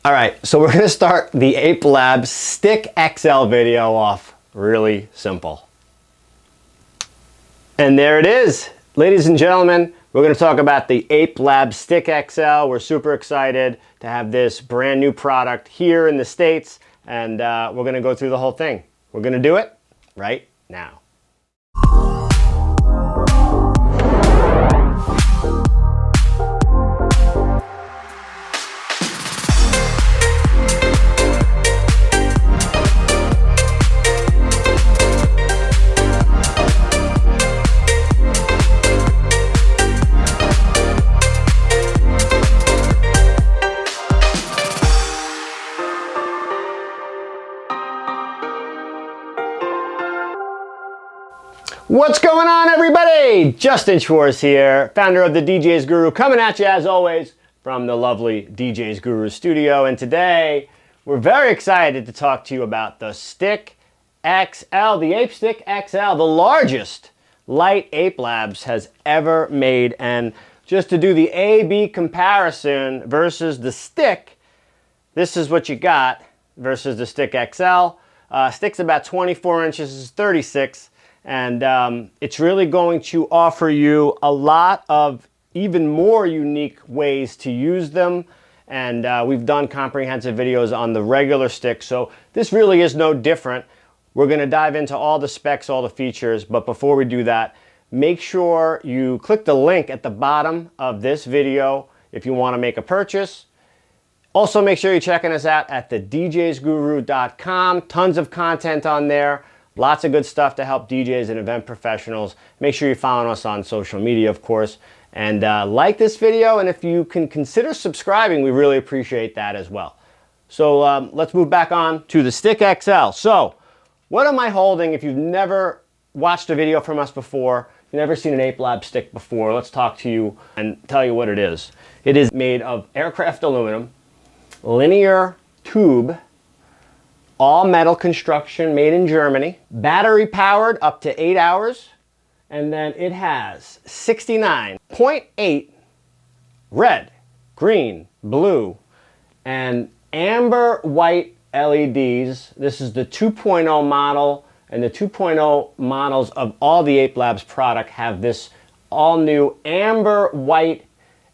All right, so we're gonna start the Ape Labs Stick XL video off really simple. And there it is. Ladies and gentlemen, we're gonna talk about the Ape Labs Stick XL. We're super excited to have this brand new product here in the States, and we're gonna go through the whole thing. We're gonna do it right now. What's going on, everybody? Justin Schwartz here, founder of the DJs Guru, coming at you as always from the lovely DJs Guru studio. And today we're very excited to talk to you about the Stick XL, the Ape Stick XL, the largest light Ape Labs has ever made. And just to do the A-B comparison versus the Stick, this is what you got versus the Stick XL. Stick's about 24 inches, is 36. And it's really going to offer you a lot of even more unique ways to use them. And we've done comprehensive videos on the regular stick, so this really is no different. We're going to dive into all the specs, all the features, but before we do that, make sure you click the link at the bottom of this video if you want to make a purchase. Also, make sure you're checking us out at the DJsGuru.com. Tons of content on there. Lots of good stuff to help DJs and event professionals. Make sure you're following us on social media, of course. And like this video, and if you can consider subscribing, we really appreciate that as well. So let's move back on to the Stick XL. So what am I holding? If you've never watched a video from us before, you've never seen an Ape Lab stick before, let's talk to you and tell you what it is. It is made of aircraft aluminum, linear tube, all metal construction, made in Germany, battery powered up to 8 hours, and then it has 69.8 red, green, blue, and amber white LEDs. This is the 2.0 model, and the 2.0 models of all the Ape Labs product have this all new amber white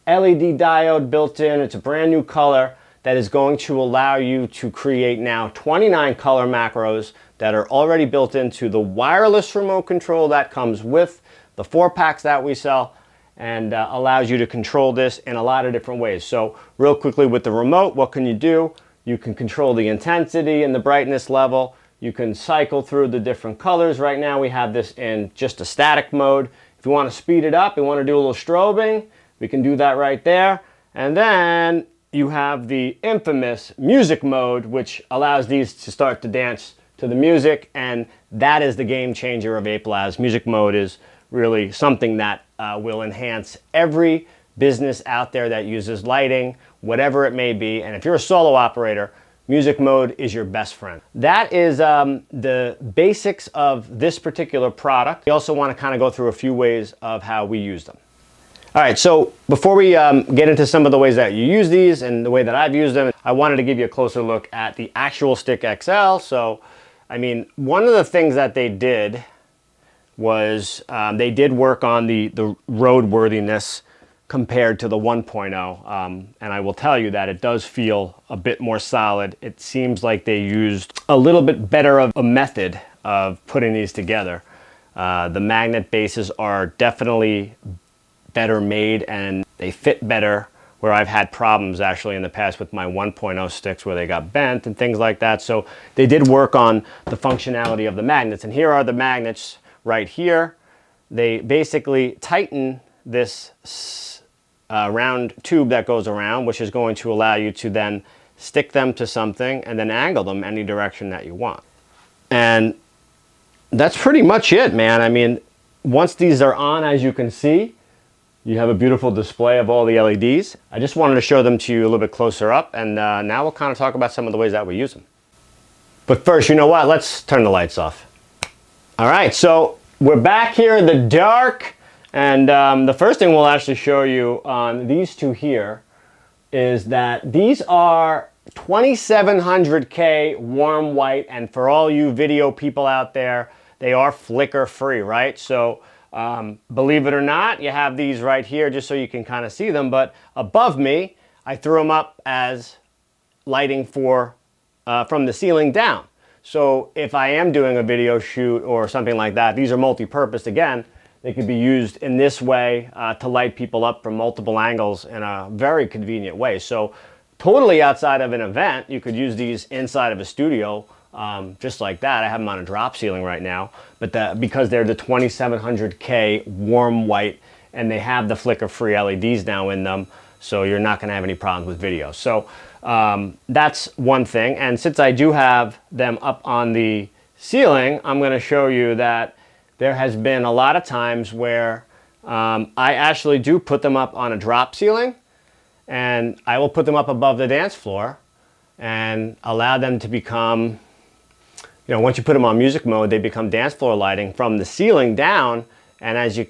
LED diode built in. It's a brand new color that is going to allow you to create now 29 color macros that are already built into the wireless remote control that comes with the 4-packs that we sell, and allows you to control this in a lot of different ways. So real quickly with the remote, what can you do? You can control the intensity and the brightness level. You can cycle through the different colors. Right now we have this in just a static mode. If you want to speed it up, you want to do a little strobing, we can do that right there. And then you have the infamous music mode, which allows these to start to dance to the music, and that is the game changer of Ape Labs. Music mode is really something that will enhance every business out there that uses lighting, whatever it may be. And if you're a solo operator, music mode is your best friend. That is the basics of this particular product. We also want to kind of go through a few ways of how we use them. All right, so before we get into some of the ways that you use these and the way that I've used them, I wanted to give you a closer look at the actual Stick XL. So, I mean, one of the things that they did was they did work on the roadworthiness compared to the 1.0. And I will tell you that it does feel a bit more solid. It seems like they used a little bit better of a method of putting these together. The magnet bases are definitely better made, and they fit better, where I've had problems actually in the past with my 1.0 sticks where they got bent and things like that. So they did work on the functionality of the magnets, and here are the magnets right here. They basically tighten this round tube that goes around, which is going to allow you to then stick them to something and then angle them any direction that you want. And that's pretty much it, man. I mean, once these are on, as you can see, you have a beautiful display of all the LEDs. I just wanted to show them to you a little bit closer up, and now we'll kind of talk about some of the ways that we use them. But first, you know what? Let's turn the lights off. All right, so we're back here in the dark, and the first thing we'll actually show you on these two here is that these are 2700K warm white, and for all you video people out there, they are flicker free, right? So believe it or not, you have these right here just so you can kind of see them, but above me, I threw them up as lighting for from the ceiling down. So if I am doing a video shoot or something like that, these are multi-purpose again. They could be used in this way to light people up from multiple angles in a very convenient way. So totally outside of an event, you could use these inside of a studio just like that. I have them on a drop ceiling right now, but because they're the 2700K warm white and they have the flicker-free LEDs now in them, so you're not going to have any problems with video. So that's one thing. And since I do have them up on the ceiling, I'm going to show you that there has been a lot of times where I actually do put them up on a drop ceiling, and I will put them up above the dance floor and allow them to become, you know, once you put them on music mode, they become dance floor lighting from the ceiling down. And as you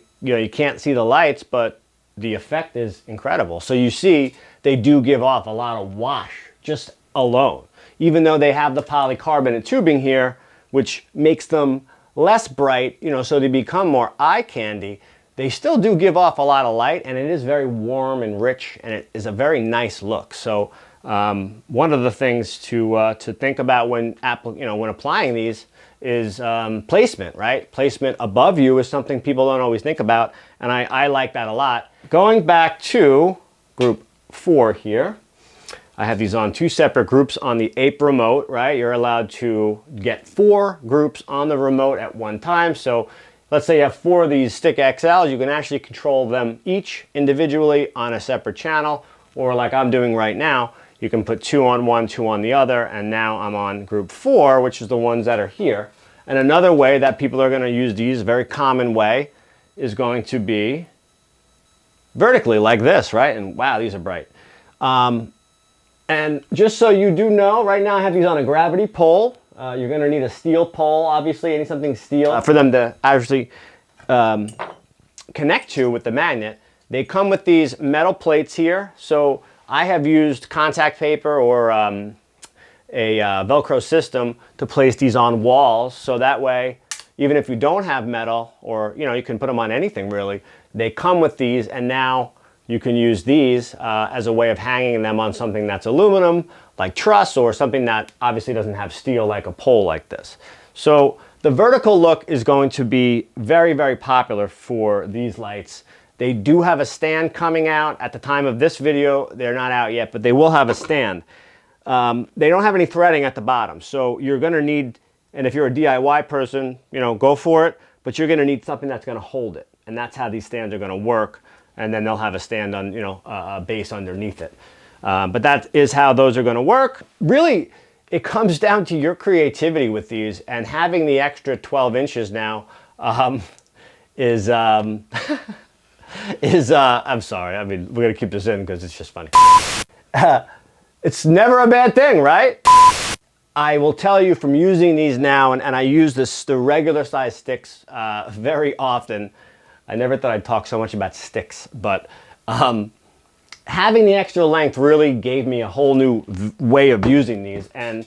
can't see the lights, but the effect is incredible. So you see, they do give off a lot of wash just alone, even though they have the polycarbonate tubing here, which makes them less bright, you know, so they become more eye candy. They still do give off a lot of light, and it is very warm and rich, and it is a very nice look. So one of the things to think about when when applying these is placement, right? Placement above you is something people don't always think about, and I like that a lot. Going back to group 4 here, I have these on 2 separate groups on the Ape remote, right? You're allowed to get 4 groups on the remote at one time. So let's say you have 4 of these Stick XLs, you can actually control them each individually on a separate channel, or like I'm doing right now, you can put 2 on one, 2 on the other, and now I'm on group 4, which is the ones that are here. And another way that people are going to use these, very common way, is going to be vertically like this, right? And wow, these are bright. And just so you do know, right now I have these on a gravity pole. You're going to need a steel pole, obviously, any something steel for them to actually connect to with the magnet. They come with these metal plates here. So I have used contact paper or a Velcro system to place these on walls. So that way, even if you don't have metal, or you can put them on anything really, they come with these, and now you can use these as a way of hanging them on something that's aluminum, like truss, or something that obviously doesn't have steel, like a pole like this. So the vertical look is going to be very, very popular for these lights. They do have a stand coming out. At the time of this video, they're not out yet, but they will have a stand. They don't have any threading at the bottom, so you're going to need, and if you're a DIY person, go for it, but you're going to need something that's going to hold it, and that's how these stands are going to work. And then they'll have a stand on, a base underneath it. But that is how those are going to work. Really, it comes down to your creativity with these, and having the extra 12 inches now is I'm sorry. I mean, we're going to keep this in because it's just funny. It's never a bad thing, right? I will tell you from using these now, and I use the regular size sticks very often. I never thought I'd talk so much about sticks, but having the extra length really gave me a whole new way of using these. And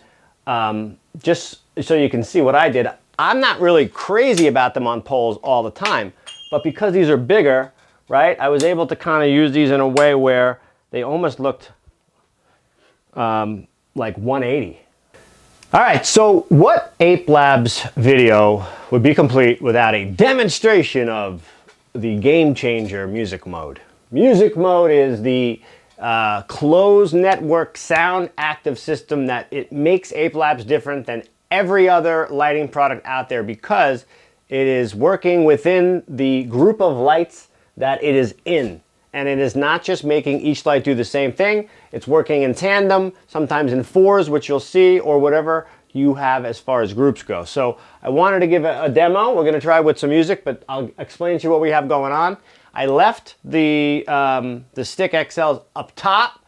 just so you can see what I did, I'm not really crazy about them on poles all the time, but because these are bigger, right, I was able to kind of use these in a way where they almost looked like 180. All right, so what Ape Labs video would be complete without a demonstration of the game changer music mode? Music mode is the closed network sound active system that it makes Ape Labs different than every other lighting product out there, because it is working within the group of lights that it is in. And it is not just making each light do the same thing, it's working in tandem, sometimes in 4s, which you'll see, or whatever you have as far as groups go. So I wanted to give a demo. We're going to try with some music, but I'll explain to you what we have going on. I left the Stick XLs up top.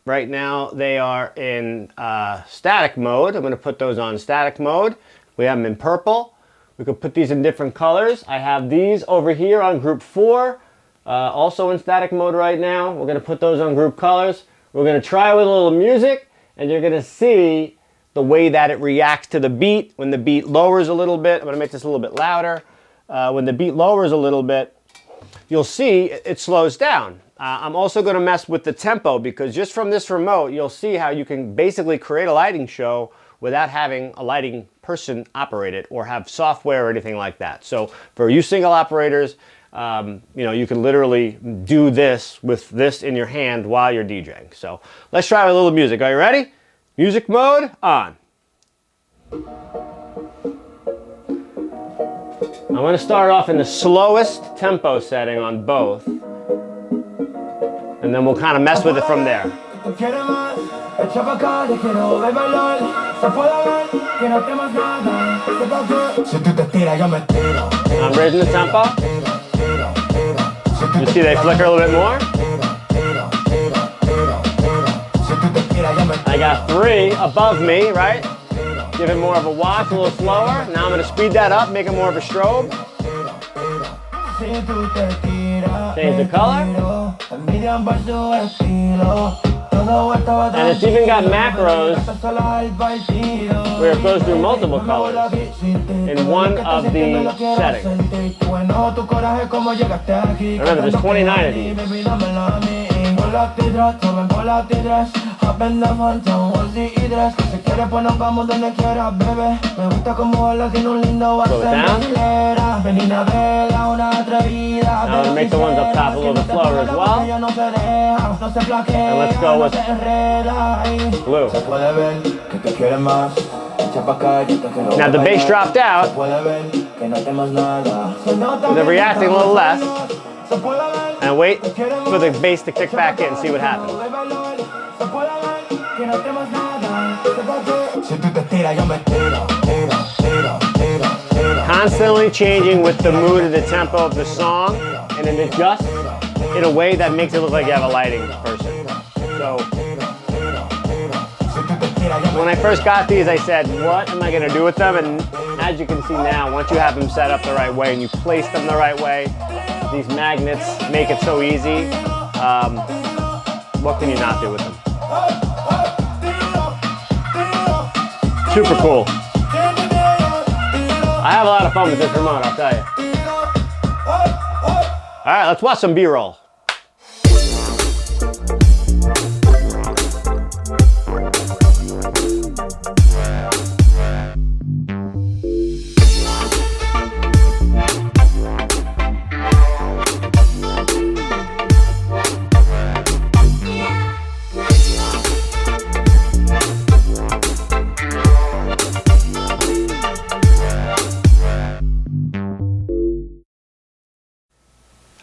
Right now they are in static mode. I'm going to put those on static mode. We have them in purple. We could put these in different colors. I have these over here on group 4, also in static mode right now. We're going to put those on group colors. We're going to try with a little music, and you're gonna see the way that it reacts to the beat. When the beat lowers a little bit, I'm gonna make this a little bit louder. When the beat lowers a little bit, you'll see it slows down. I'm also gonna mess with the tempo, because just from this remote, you'll see how you can basically create a lighting show without having a lighting person operate it or have software or anything like that. So for you single operators, you know, you can literally do this with this in your hand while you're DJing. So let's try a little music. Are you ready? Music mode on. I'm going to start off in the slowest tempo setting on both, and then we'll kind of mess with it from there. I'm raising the tempo. You see they flicker a little bit more. I got 3 above me, right? Give it more of a watch, a little slower. Now I'm going to speed that up, make it more of a strobe. Change the color. And it's even got macros where it goes through multiple colors in one of the settings. Remember, there's 29 of these. Slow it down. Now I'm going to make the ones up top a little bit slower as well. And let's go with blue. Now the bass dropped out. They're reacting a little less. And wait for the bass to kick back in and see what happens. Constantly changing with the mood and the tempo of the song, and it adjusts in a way that makes it look like you have a lighting person. So when I first got these, I said, what am I going to do with them? And as you can see now, once you have them set up the right way and you place them the right way, these magnets make it so easy. What can you not do with them? Super cool. I have a lot of fun with this remote, I'll tell you. All right, let's watch some B-roll.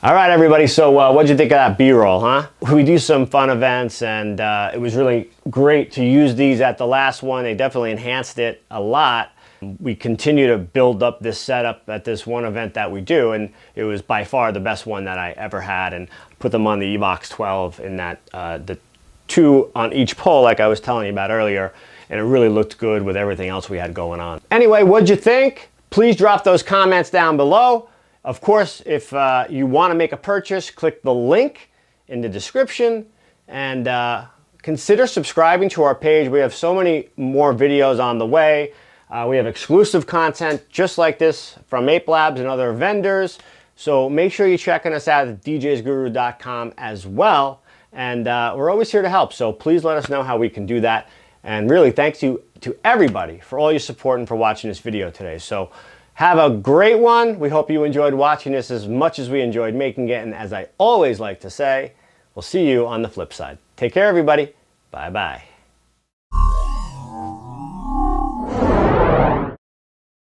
All right, everybody, so what'd you think of that B-roll, huh? We do some fun events, and it was really great to use these at the last one. They definitely enhanced it a lot. We continue to build up this setup at this one event that we do, and it was by far the best one that I ever had, and put them on the Evox 12 in that, the 2 on each pole like I was telling you about earlier, and it really looked good with everything else we had going on. Anyway, what'd you think? Please drop those comments down below. Of course, if you want to make a purchase, click the link in the description, and consider subscribing to our page. We have so many more videos on the way. We have exclusive content just like this from Ape Labs and other vendors. So make sure you're checking us out at djsguru.com as well. And we're always here to help. So please let us know how we can do that. And really, thanks to everybody for all your support and for watching this video today. So have a great one. We hope you enjoyed watching this as much as we enjoyed making it. And as I always like to say, we'll see you on the flip side. Take care, everybody. Bye-bye.